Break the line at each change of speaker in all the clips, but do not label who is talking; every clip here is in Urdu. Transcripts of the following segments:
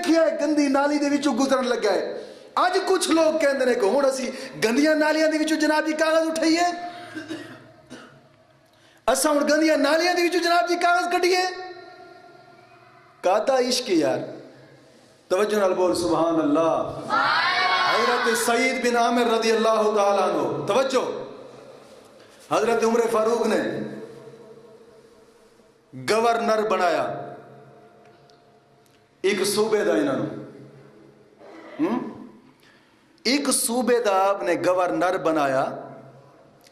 ویکھیا ہے گندی نالی دے وچوں گزرن لگا ہے. اج کچھ لوگ کہندے نے کہ ہن اسی گندیاں نالیاں دے وچوں جناب جی کاغذ اٹھائیے, اساں ہن گندیاں نالیاں دے وچوں جناب جی کاغذ کڈیے. کاتا عشق یار, توجہ نال بول سبحان اللہ. حضرت سعید بن عامر رضی اللہ تعالیٰ عنہ, توجہ, حضرت عمر فاروق نے گورنر بنایا ایک صوبے دا, انہوں ایک صوبے دا آپ نے گورنر بنایا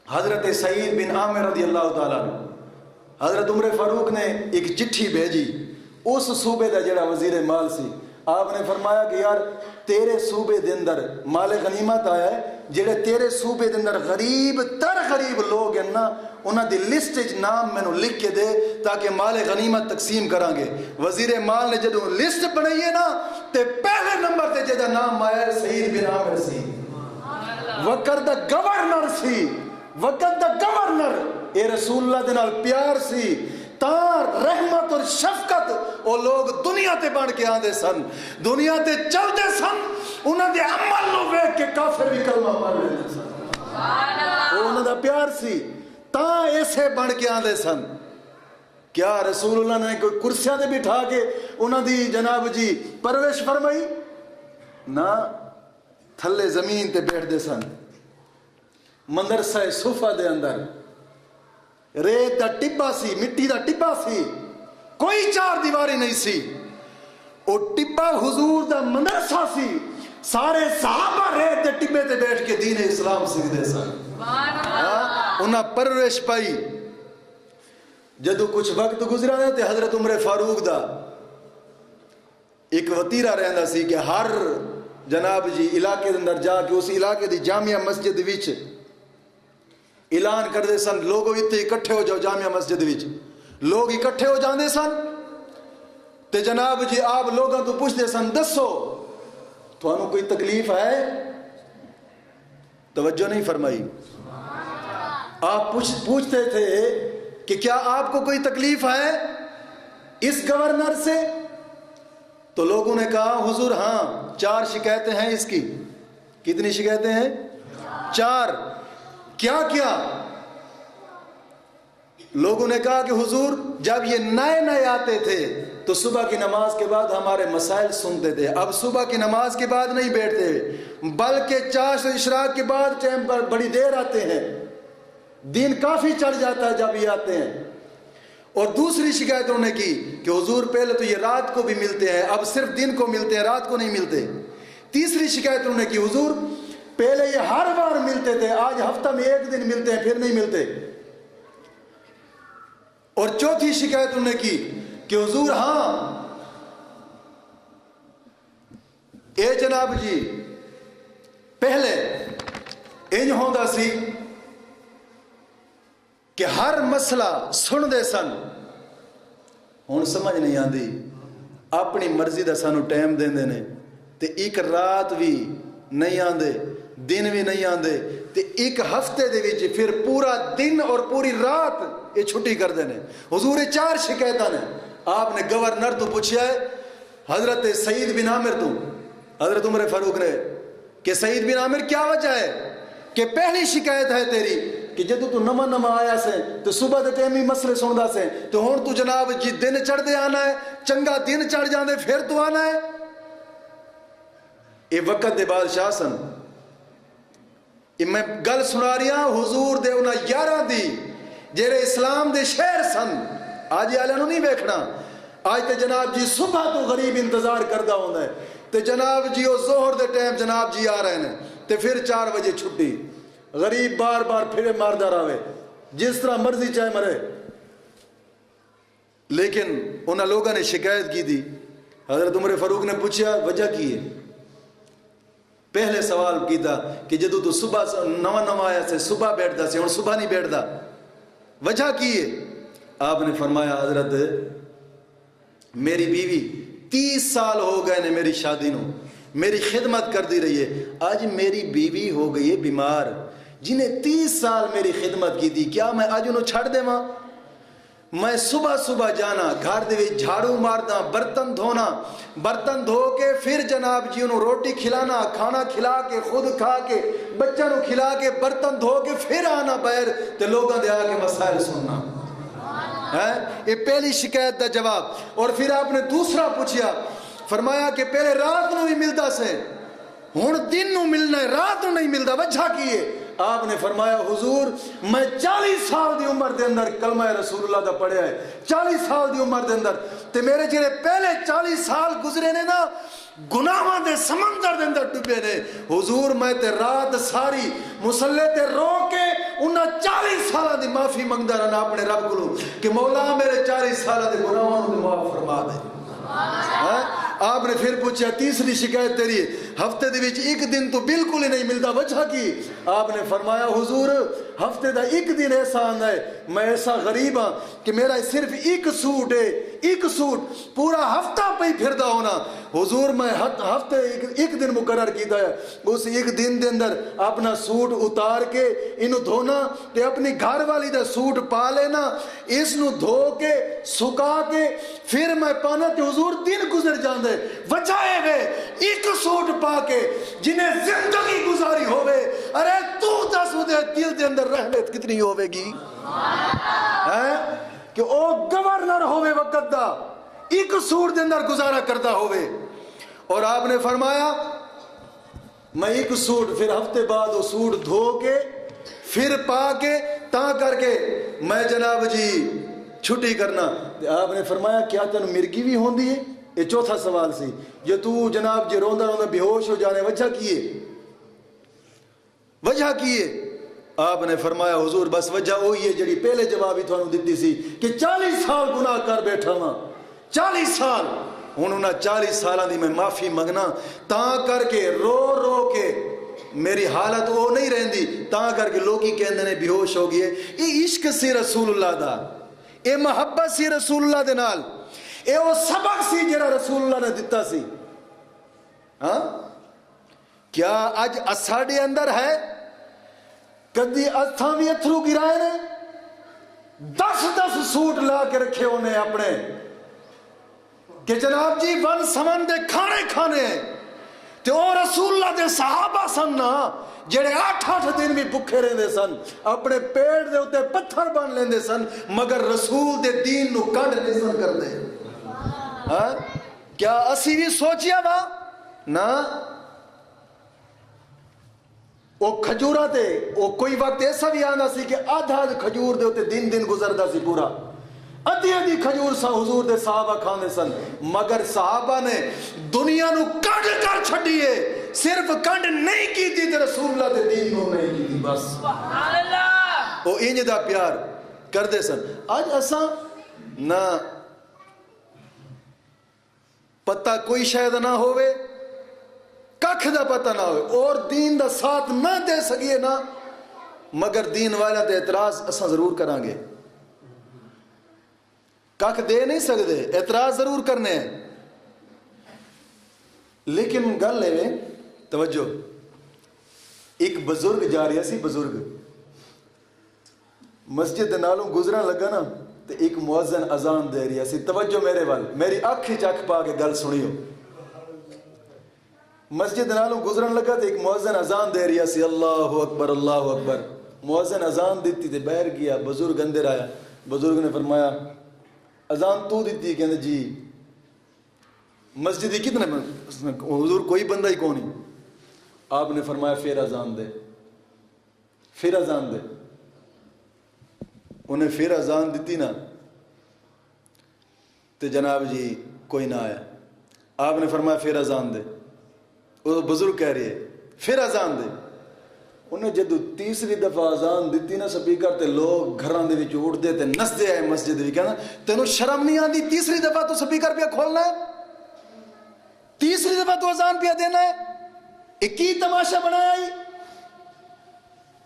حضرت سعید بن عامر رضی اللہ تعالیٰ عنہ. حضرت عمر فاروق نے ایک چٹھی بھیجی اس صوبے دا جڑا وزیر مال سی. آپ نے فرمایا کہ یار تیرے صوبے دے اندر مال غنیمت آیا ہے, جڑے تیرے صوبے دے اندر غریب تر غریب لوگ ہیں نا, انہاں دی لسٹ وچ نام مینوں لکھ کے دے تاکہ مال غنیمت تقسیم کران گے. وزیر مال نے جدوں لسٹ بنائی ہے نا تے پہلے نمبر تے جدا نام آیا سعید بن عامر سی. وقت دا گورنر سی, وقت دا گورنر, اے رسول اللہ دے نال پیار سی, تار رحمت اور شفقت وہ لوگ دنیا تے بن کے آندے سن, دنیا تے چلتے سن, انہاں دے عمل نو ویکھ کے کافر بھی کلمہ پڑھ لیندے سن. وہ انہاں دا پیار سی تاں ایسے بن کے آندے سن. کیا رسول اللہ نے کوئی کرسیاں تے بٹھا کے انہاں دی جناب جی پرورش فرمائی؟ نہ, تھلے زمین تے بیٹھ دے سن, مدرسہ صفا دے اندر ریت دا ٹبا سی, مٹی دا ٹبا سی, کوئی چار دیواری نہیں سی. او ٹبا حضور دا مدرسہ سی, سارے صحابہ ریت دے ٹبے تے بیٹھ کے دین اسلام سیکھدے سن. انہاں پرورش پائی. جدو کچھ وقت گزرا ہے تے حضرت عمر فاروق دا ایک وطیرہ رہندا سی کہ ہر جناب جی علاقے دے اندر جا کے اس علاقے دی جامعہ مسجد وچ اعلان کر دے سن, لوگوں اتنے اکٹھے ہو جاؤ جامعہ مسجد وچ. لوگ اکٹھے ہو جاندے سن تے جناب جی آپ لوگوں تو پوچھتے سن دسو تھانوں کوئی تکلیف ہے؟ توجہ نہیں فرمائی. آپ پوچھتے تھے کہ کیا آپ کو کوئی تکلیف ہے اس گورنر سے؟ تو لوگوں نے کہا حضور ہاں 4 شکایتیں ہیں اس کی. کتنی شکایتیں ہیں؟ 4. کیا کیا؟ لوگوں نے کہا کہ حضور جب یہ نئے نئے آتے تھے تو صبح کی نماز کے بعد ہمارے مسائل سنتے تھے, اب صبح کی نماز کے بعد نہیں بیٹھتے بلکہ چاشت اشراق کے بعد ٹائم پر بڑی دیر آتے ہیں, دن کافی چڑھ جاتا ہے جب یہ آتے ہیں. اور دوسری شکایت انہوں نے کی کہ حضور پہلے تو یہ رات کو بھی ملتے ہیں, اب صرف دن کو ملتے ہیں, رات کو نہیں ملتے. تیسری شکایت انہوں نے کی حضور پہلے یہ ہر بار ملتے تھے, آج ہفتہ میں 1 دن ملتے ہیں پھر نہیں ملتے. اور چوتھی شکایت انہوں نے کی کہ حضور ہاں اے جناب جی پہلے انج ہوندا سی کہ ہر مسئلہ سن دے سن, ہن سمجھ نہیں آندی, اپنی مرضی دا سانو ٹائم دیندے نے تے ایک رات بھی نہیں آندے, دن بھی نہیں آندے, تے ایک ہفتے دے وچ پھر پورا دن اور پوری رات یہ چھٹی کر دینے. حضور 4 شکایتاں نے. آپ نے گورنر تو پوچھا ہے حضرت سعید بن عامر تو, حضرت عمر فاروق نے کہ سعید بن عامر کیا وجہ ہے؟ کہ پہلی شکایت ہے تیری کہ جدو تو نما آیا سے تو صبح دے ٹائم ہی مسئلے سندا سے, تو ہن تو جناب جی دن چڑھ دے آنا ہے, چنگا دن چڑھ جاندے پھر تو آنا ہے. یہ وقت دے بادشاہ سن. میں گل سنا رہی ہوں حضور دے انہاں 11 دی جڑے اسلام دے شہر سن. آج والے نوں نہیں ویکھنا, آج تے جناب جی صبح تو غریب انتظار کردا ہوندا ہے تے جناب جی وہ ظہر دے ٹائم جناب جی آ رہے ہیں تے پھر 4 بجے چھٹی. غریب بار بار پھرے ماردا رہے جس طرح مرضی چاہے مرے. لیکن انہاں لوگوں نے شکایت کی تھی. حضرت عمر فاروق نے پوچھا وجہ کی ہے؟ پہلے سوال کیتا کہ جدو تو صبح نواں آیا سے صبح بیٹھتا سے, ہن صبح نہیں بیٹھتا, وجہ کی ہے؟ آپ نے فرمایا حضرت میری بیوی 30 سال ہو گئے نے میری شادی نو, میری خدمت کر دی رہی ہے. آج میری بیوی ہو گئی ہے بیمار, جنہیں 30 سال میری خدمت کی تھی, کیا میں آج انہوں چھڑ دے ماں؟ میں صبح صبح جانا گھر دے وچ جھاڑو مارنا برتن دھونا برتن دھو کے پھر جناب جی انہوں روٹی کھلانا کھانا کھلا کے خود کھا کے بچوں کو کھلا کے برتن دھو کے پھر آنا باہر تے لوگوں دے آ کے مسائل سننا ہے یہ پہلی شکایت دا جواب. اور پھر آپ نے دوسرا پوچھیا فرمایا کہ پہلے رات نو بھی ملتا سے ہن دن نو ملنا ہے رات نو نہیں ملتا وجہ کی ہے. آپ نے فرمایا حضور میں 40 سال دی عمر دے اندر کلمہ رسول اللہ دا پڑھیا ہے 40 سال دی عمر دے اندر تے میرے جڑے پہلے 40 سال گزرے نے نا گناہاں دے سمندر دے اندر ڈبے نے. حضور میں تے رات ساری مصلے تے رو کے انہاں 40 سالاں دی معافی منگدا رہنا اپنے رب کولوں کہ مولا میرے 40 سالاں دے گناہاں نوں معاف فرما دے. آپ نے پھر پوچھا تیسری شکایت تیری ہے ہفتے دے وچ ایک دن تو بالکل ہی نہیں ملتا وجہ کی. آپ نے فرمایا حضور ہفتے دا ایک دن ایسا آندا ہے میں ایسا غریب ہاں کہ میرا صرف ایک سوٹ ہے ایک سوٹ پورا ہفتہ پہ ہی پھردا ہونا. حضور میں ہفتے ایک دن مقرر کیتا ہے اس ایک دن دے اندر اپنا سوٹ اتار کے انہوں دھونا تے اپنی گھر والی دا سوٹ پا لینا اس نو دھو کے سکا کے پھر میں پانا تے حضور دن گزر جاندے. وجہ ہے ایک سوٹ پا کے جنہیں زندگی گزاری ہوئے ارے تو دس دے دل دے اندر رحمت کتنی ہوئے گی کہ او گورنر ہوئے وقت دا ایک سوٹ دے اندر گزارا کرتا ہوئے. اور آپ نے فرمایا میں ایک سوٹ پھر ہفتے بعد وہ سوٹ دھو کے پھر پا کے تا کر کے میں جناب جی چھٹی کرنا. آپ نے فرمایا کیا تین مرگی بھی ہوندی ہے. یہ چوتھا سوال سی یہ تو جناب جی روندا روندا بے ہوش ہو جانے وجہ کیے وجہ کیے. آپ نے فرمایا حضور بس وجہ وہی ہے جڑی پہلے جواب ہی تھانوں دتی سی کہ 40 سال گناہ کر بیٹھا ہاں 40 سال ہن انہاں 40 سالاں دی میں معافی منگنا تاں کر کے رو رو کے میری حالت وہ نہیں رہندی تاں کر کے لوگ ہی کہندے نے بے ہوش ہو گئے. یہ عشق سی رسول اللہ دا یہ محبت سی رسول اللہ دے نال اے وہ سبق سی جڑا رسول اللہ نے دتا سی. ہاں کیا اج اساڈے اندر ہے کدی اتھاں بھی اتھرو گرائے نے 10 سوٹ لا کے رکھے انہیں اپنے کہ جناب جی ون سمن دے کھانے کھانے تے او رسول اللہ دے صحابہ سن نا جڑے 8 دن بھی بھکھے رہندے سن اپنے پیٹ دے اوتے پتھر بن لیندے سن مگر رسول دے دین نو کنڈ نہیں سن کردے. کیا اسی بھی سوچیا وا نا وہ کھجورا تے وہ کوئی وقت ایسا بھی آنا سی کہ آدھا کھجور دے ہوتے دن گزردا سی پورا ادھی کھجور سا حضور دے صحابہ کھانے سن مگر صحابہ نے دنیا نو کنڈ کر چھڈیے صرف کنڈ نہیں کی تھی تے رسول اللہ دے دین نو نہیں کی تھی بس سبحان اللہ وہ انج دا پیار کردے سن. اج اساں نہ پتہ کوئی شاید نہ ہوئے ککھ دا پتہ نہ ہوئے اور دین دا ساتھ نہ دے سکیے نا مگر دین والا تے اعتراض اساں ضرور کران گے ککھ دے نہیں سکتے اعتراض ضرور کرنے ہیں. لیکن گل ہے توجہ ایک بزرگ جا رہا سی بزرگ مسجد نالوں گزرن لگا نا تو ایک مؤذن اذان دے رہی سی. توجہ میرے وال میری اکھ چکھ پا کے گل سنیو. مسجد نالوں گزرن لگا تو ایک مؤذن اذان دے رہی سی اللہ اکبر اللہ اکبر. مؤذن اذان دیتی تے باہر گیا بزرگ اندر آیا. بزرگ نے فرمایا اذان تو دیتی کہندے جی. مسجد کتنے حضور کوئی بندہ ہی کون نہیں. آپ نے فرمایا پھر اذان دے پھر اذان دے. انہیں پھر اذان دیتی نا تو جناب جی کوئی نہ آیا. آپ نے فرمایا پھر اذان دے. وہ بزرگ کہہ رہی ہے پھر اذان دے. انہیں جدو تیسری دفعہ اذان دیتی نا سپیکر تے لوگ گھراں دے وچ اٹھدے تے نسدے آئے مسجد وچ. کہنا تینوں شرم نہیں آندی تیسری دفعہ تو سپیکر پہ کھولنا ہے تیسری دفعہ تو اذان پہ دینا ہے. ایک کی تماشا بنایا ہی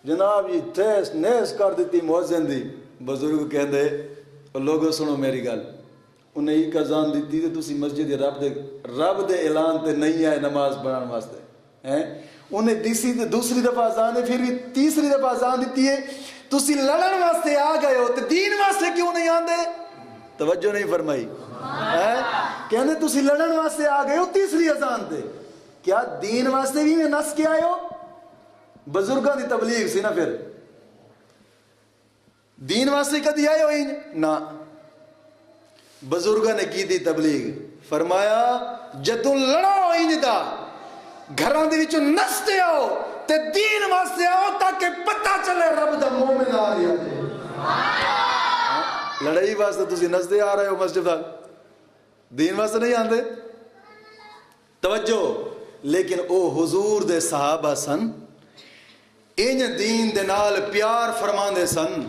جناب یہ تیس نیس کر دیتی مؤذن دی. بزرگ کہہ دے لوگوں سنو میری گل انہیں ایک اذان دیتی تے تسی مسجد رب دے اعلان تے نہیں آئے نماز پڑھان واسطے ہیں. انہیں دوسری دفعہ اذان ہے پھر بھی تیسری دفعہ اذان دیتی ہے تسی لڑن واسطے آ گئے ہو تے دین واسطے کیوں نہیں آندے؟ توجہ نہیں فرمائی. کہنے تسی لڑن واسطے آ گئے ہو تیسری اذان تے، کیا دین واسطے بھی میں نس کے آئے ہو؟ بزرگاں دی تبلیغ سی نا، پھر دین واسطے کدی آئے ہوئی نہ. بزرگاں نے کی تھی تبلیغ، فرمایا جدوں لڑو انج دا گھراں دے وچوں نستے آؤ تے دین واسطے آؤ تاکہ پتہ چلے رب دا مومن آ رہا ہے. لڑائی واسطے تسی نسدے آ رہے ہو مسجد، دین واسطے نہیں آندے. توجہ. لیکن او حضور دے صحابہ سن، انج دین دے نال پیار فرماندے سن.